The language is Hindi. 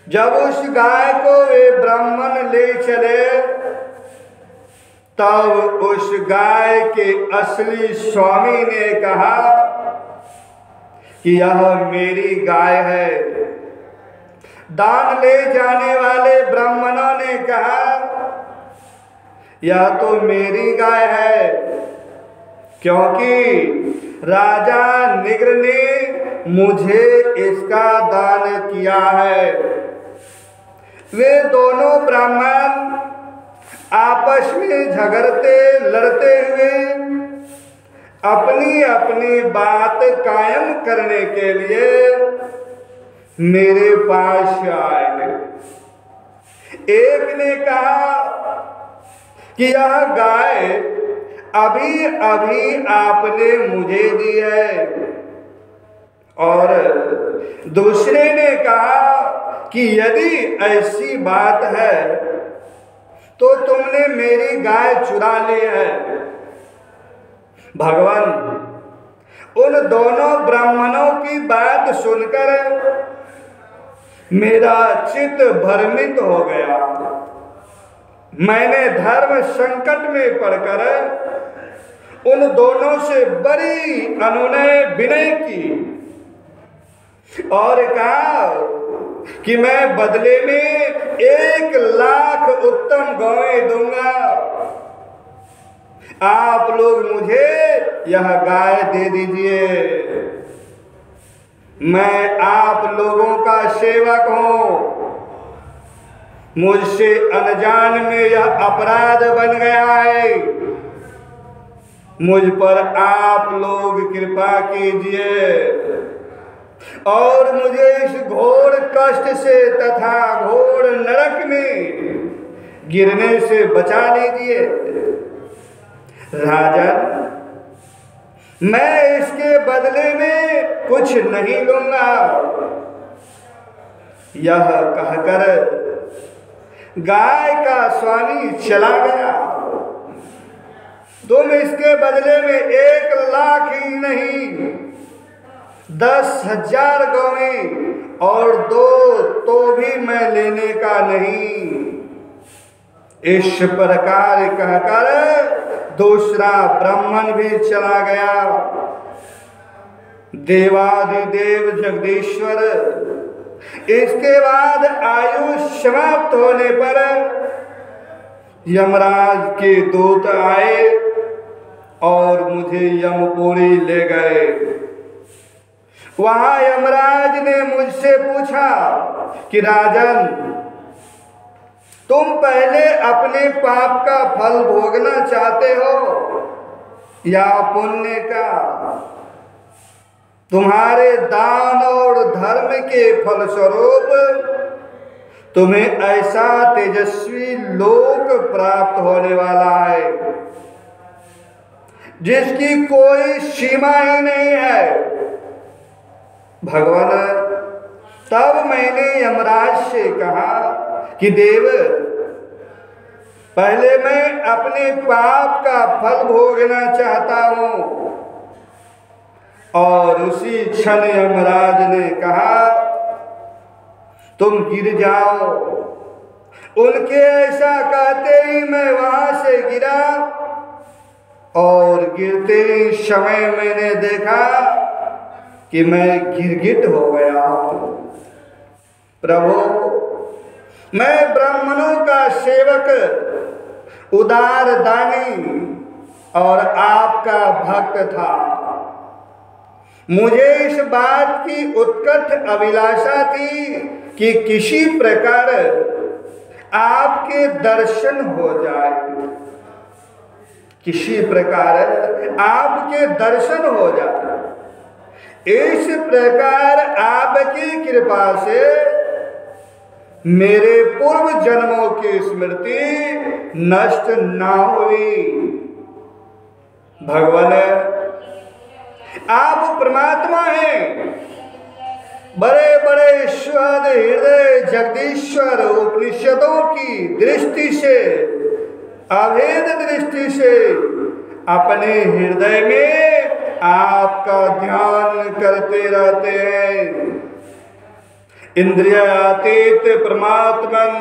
जब उस गाय को वे ब्राह्मण ले चले, तब उस गाय के असली स्वामी ने कहा कि यह मेरी गाय है। दान ले जाने वाले ब्राह्मणों ने कहा यह तो मेरी गाय है, क्योंकि राजा निग्र ने मुझे इसका दान किया है। वे दोनों ब्राह्मण आपस में झगड़ते लड़ते हुए अपनी अपनी बात कायम करने के लिए मेरे पास आए। एक ने कहा कि यह गाय अभी अभी आपने मुझे दी है, और दूसरे ने कहा कि यदि ऐसी बात है तो तुमने मेरी गाय चुरा ली है। भगवान उन दोनों ब्राह्मणों की बात सुनकर मेरा चित्त भ्रमित हो गया। मैंने धर्म संकट में पड़कर उन दोनों से बड़ी अनुनय विनय की और कहा कि मैं बदले में 1,00,000 उत्तम गौएं दूंगा। आप लोग मुझे यह गाय दे दीजिए। मैं आप लोगों का सेवक हूं। मुझसे अनजान में यह अपराध बन गया है। मुझ पर आप लोग कृपा कीजिए और मुझे इस घोर कष्ट से तथा घोर नरक में गिरने से बचा लीजिए। राजन, मैं इसके बदले में कुछ नहीं लूंगा। यह कहकर गाय का स्वामी चला गया। तुम इसके बदले में 1,00,000 ही नहीं 10,000 गौएं और 2 तो भी मैं लेने का नहीं। इस प्रकार कहकर दूसरा ब्राह्मण भी चला गया। देवादिदेव जगदीश्वर इसके बाद आयु समाप्त होने पर यमराज के दूत आए और मुझे यमपुरी ले गए। वहां यमराज ने मुझसे पूछा कि राजन, तुम पहले अपने पाप का फल भोगना चाहते हो या पुण्य का? तुम्हारे दान और धर्म के फलस्वरूप तुम्हें ऐसा तेजस्वी लोक प्राप्त होने वाला है जिसकी कोई सीमा ही नहीं है। भगवान, तब मैंने यमराज से कहा कि देव, पहले मैं अपने पाप का फल भोगना चाहता हूं। और उसी क्षण यमराज ने कहा, तुम गिर जाओ। उनके ऐसा कहते ही मैं वहां से गिरा और गिरते ही समय मैंने देखा कि मैं गिरगिट हो गया हूं। प्रभु, मैं ब्राह्मणों का सेवक, उदार दानी और आपका भक्त था। मुझे इस बात की उत्कट अभिलाषा थी कि किसी प्रकार आपके दर्शन हो जाए, किसी प्रकार आपके दर्शन हो जाए। इस प्रकार आपकी कृपा से मेरे पूर्व जन्मों की स्मृति नष्ट ना हुई। भगवान, आप परमात्मा हैं। बड़े बड़े ईश्वर हृदय जगदीश्वर उपनिषदों की दृष्टि से, अभेद दृष्टि से अपने हृदय में आपका ध्यान करते रहते हैं। इंद्रियातीत परमात्मन